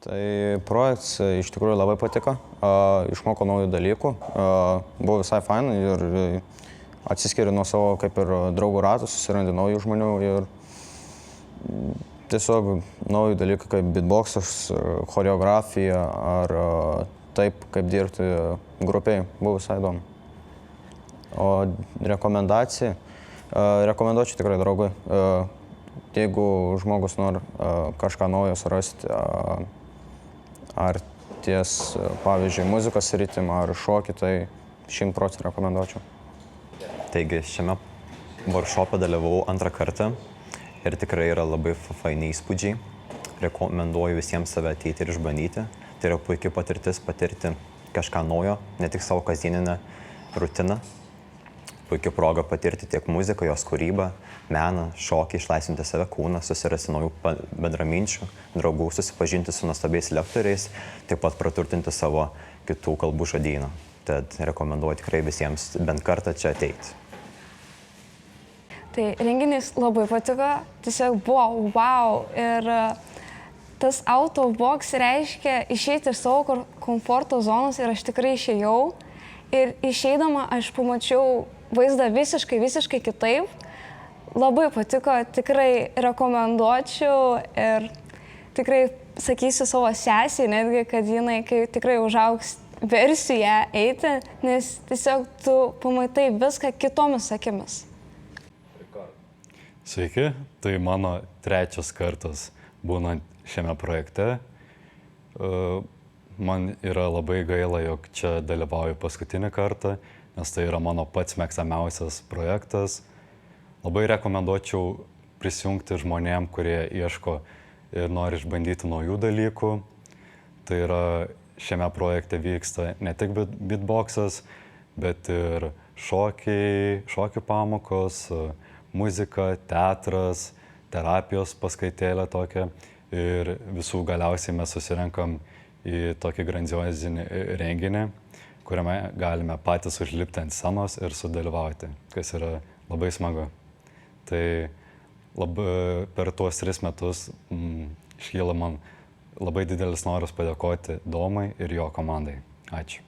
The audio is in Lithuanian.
Tai projektas iš tikrųjų labai patiko, išmokau naujų dalykų, buvo visai fainai ir atsiskiriu nuo savo kaip ir draugų ratų, susirandi naujų žmonių ir tiesiog naujų dalykų kaip beatboxas, choreografija ar taip, kaip dirbti grupiai, buvo visai įdomu. O rekomendacija, rekomenduočiau tikrai draugui, jeigu žmogus nori kažką naujo surasti, ar ties, pavyzdžiui, muzikos sritim ar šokį, tai 100% rekomenduočiau. Taigi šiame workshop'e dalyvavau antrą kartą ir tikrai yra labai faini įspūdžiai. Rekomenduoju visiems save ateiti ir išbandyti. Tai yra puikia patirtis patirti kažką naujo, ne tik savo kasdieninę rutiną. Puikia proga patirti tiek muziką, jos kūrybą, meną, šokį, išlaisvinti save kūną, susirasti naujų bendraminčių, draugų, susipažinti su nuostabiais lektoriais, taip pat praturtinti savo kitų kalbų žodyną. Tad rekomenduoju tikrai visiems bent kartą čia ateiti. Tai renginys labai patiko, tiesiog buvo wow ir tas out of box reiškia išeiti iš savo komforto zonos ir aš tikrai išėjau ir išeidama aš pamačiau vaizdą visiškai kitaip. Labai patiko, tikrai rekomenduočiau ir tikrai sakysiu savo sesiai netgi, kad jinai, kai tikrai užaugs, versiu ją eiti, nes tiesiog tu pamatai viską kitomis akimis. Sveiki, tai mano trečias kartas būnant šiame projekte. Man yra labai gaila, jog čia dalyvauju paskutinį kartą, nes tai yra mano pats mėgstamiausias projektas. Labai rekomenduočiau prisijungti žmonėm, kurie ieško ir nori išbandyti naujų dalykų. Tai yra, šiame projekte vyksta ne tik beatboxas, bet ir šokių pamokos, muzika, teatras, terapijos paskaitėlė tokia. Ir visų galiausiai mes susirenkam į tokį grandiozinį renginį, kuriame galime patys užlipti ant scenos ir sudalyvauti, kas yra labai smagu. Tai per tuos 3 metus iškyla man labai didelis noras padėkoti Domai ir jo komandai. Ačiū.